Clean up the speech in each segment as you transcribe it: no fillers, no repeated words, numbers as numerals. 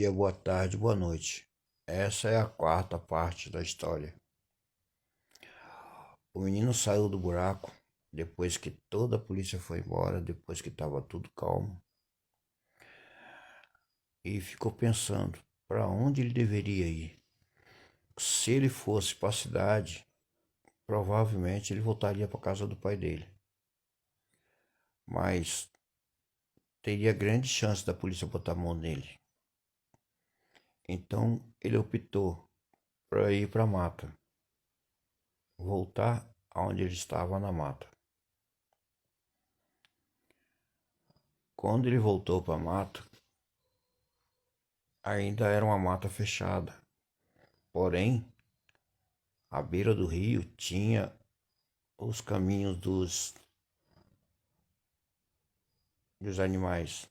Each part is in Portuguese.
Dia, boa tarde, boa noite. Essa é a quarta parte da história. O menino saiu do buraco depois que toda a polícia foi embora, depois que estava tudo calmo, e ficou pensando para onde ele deveria ir. Se ele fosse para a cidade, provavelmente ele voltaria para a casa do pai dele. Mas teria grande chance da polícia botar a mão nele. Então ele optou para ir para a mata, voltar aonde ele estava na mata. Quando ele voltou para a mata, ainda era uma mata fechada. Porém, à beira do rio tinha os caminhos dos animais.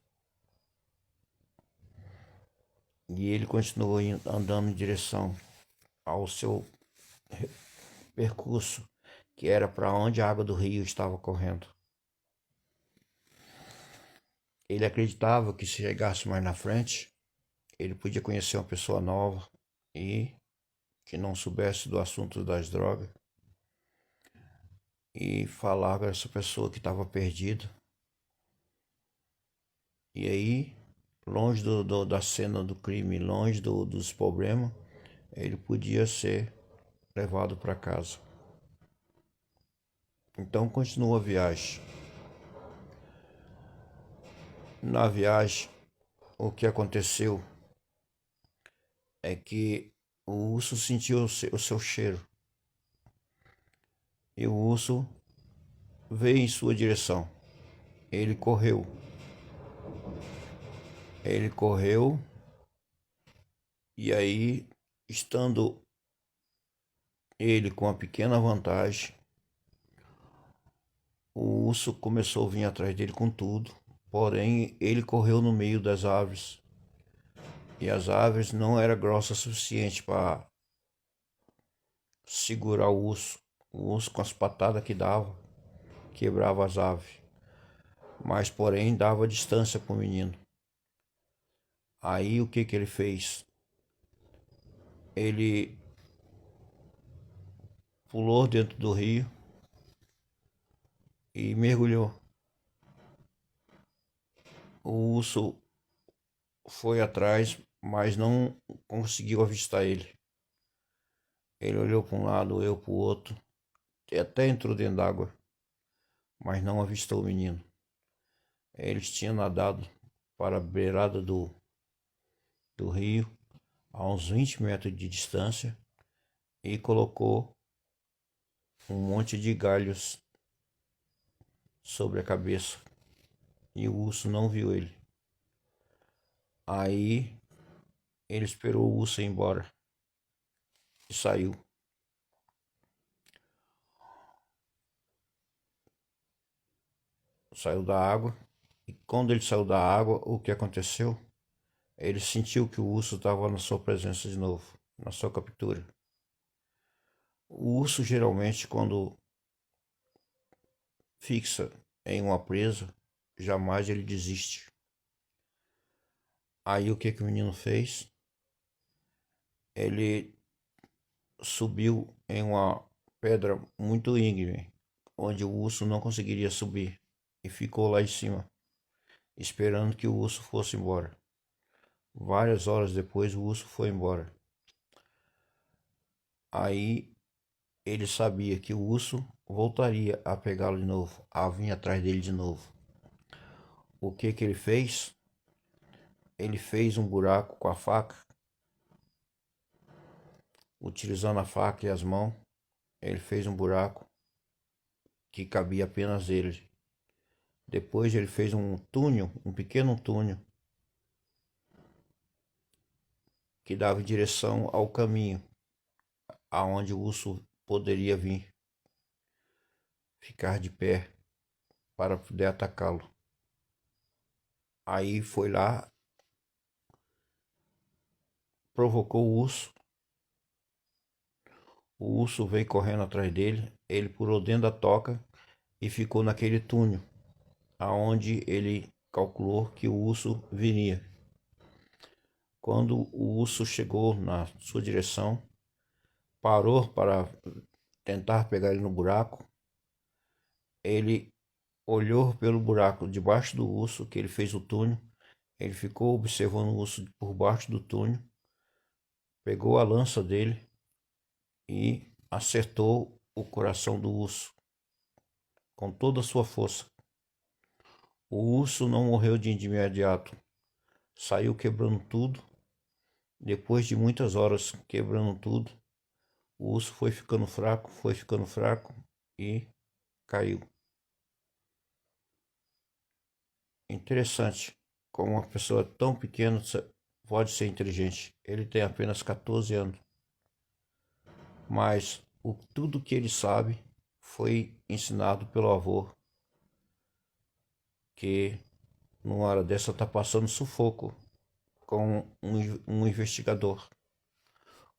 E ele continuou andando em direção ao seu percurso, que era para onde a água do rio estava correndo. Ele acreditava que se chegasse mais na frente, ele podia conhecer uma pessoa nova e que não soubesse do assunto das drogas e falar com essa pessoa que estava perdida. E aí, longe da cena do crime, longe dos problemas, ele podia ser levado para casa. Então continua a viagem. Na viagem, o que aconteceu é que o urso sentiu o seu cheiro. E o urso veio em sua direção. Ele correu. E aí, estando ele com uma pequena vantagem, o urso começou a vir atrás dele com tudo. Porém, ele correu no meio das árvores. E as árvores não eram grossas o suficiente para segurar o urso. O urso, com as patadas que dava, quebrava as árvores. Mas, porém, dava distância para o menino. Aí, o que ele fez? Ele pulou dentro do rio e mergulhou. O urso foi atrás, mas não conseguiu avistar ele. Ele olhou para um lado, olhou para o outro, até entrou dentro d'água, mas não avistou o menino. Eles tinham nadado para a beirada do rio, a uns 20 metros de distância, e colocou um monte de galhos sobre a cabeça. E o urso não viu ele. Aí ele esperou o urso ir embora e saiu. Saiu da água. E quando ele saiu da água, o que aconteceu? Ele sentiu que o urso estava na sua presença de novo, na sua captura. O urso geralmente, quando fixa em uma presa, jamais ele desiste. Aí o que o menino fez? Ele subiu em uma pedra muito íngreme, onde o urso não conseguiria subir, e ficou lá em cima, esperando que o urso fosse embora. Várias horas depois o urso foi embora. Aí ele sabia que o urso voltaria a pegá-lo de novo, a vir atrás dele de novo. O que ele fez? Ele fez um buraco com a faca, utilizando a faca e as mãos. Ele fez um buraco que cabia apenas ele. Depois ele fez um túnel, um pequeno túnel, que dava em direção ao caminho aonde o urso poderia vir, ficar de pé para poder atacá-lo. Aí foi lá, provocou o urso. O urso veio correndo atrás dele, ele pulou dentro da toca e ficou naquele túnel, aonde ele calculou que o urso viria. Quando o urso chegou na sua direção, parou para tentar pegar ele no buraco. Ele olhou pelo buraco debaixo do urso, que ele fez o túnel. Ele ficou observando o urso por baixo do túnel, pegou a lança dele e acertou o coração do urso com toda a sua força. O urso não morreu de imediato, saiu quebrando tudo. Depois de muitas horas quebrando tudo, o urso foi ficando fraco e caiu. Interessante como uma pessoa tão pequena pode ser inteligente. Ele tem apenas 14 anos, mas tudo que ele sabe foi ensinado pelo avô, que numa hora dessa está passando sufoco com um investigador.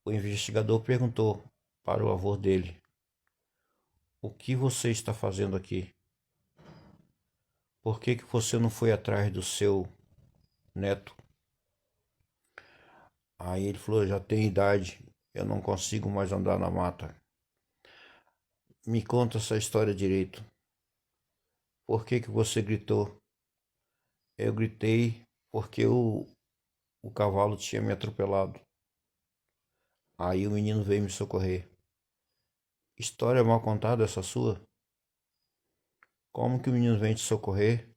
O investigador perguntou para o avô dele: "O que você está fazendo aqui? Por que você não foi atrás do seu neto?" Aí ele falou: "Já tenho idade, eu não consigo mais andar na mata." "Me conta essa história direito. Por que você gritou?" "Eu gritei porque o cavalo tinha me atropelado. Aí o menino veio me socorrer." "História mal contada essa sua? Como que o menino vem te socorrer?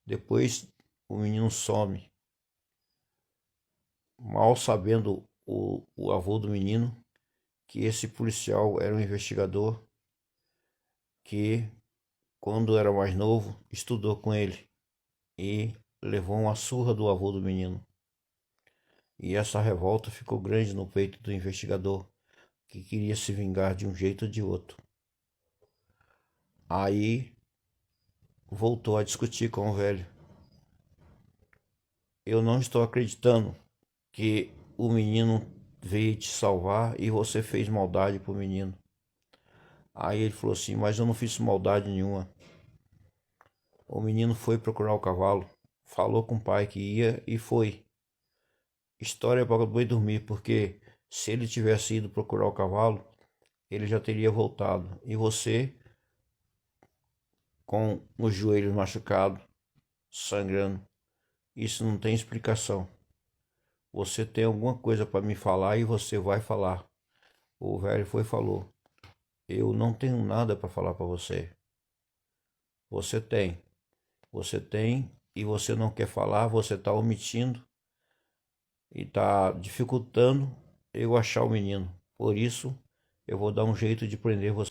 Depois o menino some." Mal sabendo o avô do menino que esse policial era um investigador que, quando era mais novo, estudou com ele e levou uma surra do avô do menino. E essa revolta ficou grande no peito do investigador, que queria se vingar de um jeito ou de outro. Aí voltou a discutir com o velho: "Eu não estou acreditando que o menino veio te salvar e você fez maldade pro menino." Aí ele falou assim: "Mas eu não fiz maldade nenhuma. O menino foi procurar o cavalo, falou com o pai que ia e foi. História para boi dormir, porque se ele tivesse ido procurar o cavalo, ele já teria voltado. E você, com os joelhos machucados, sangrando, isso não tem explicação. Você tem alguma coisa para me falar e você vai falar." O velho foi e falou: "Eu não tenho nada para falar para você." Você tem. Você tem e você não quer falar, você está omitindo e está dificultando eu achar o menino. Por isso, eu vou dar um jeito de prender você."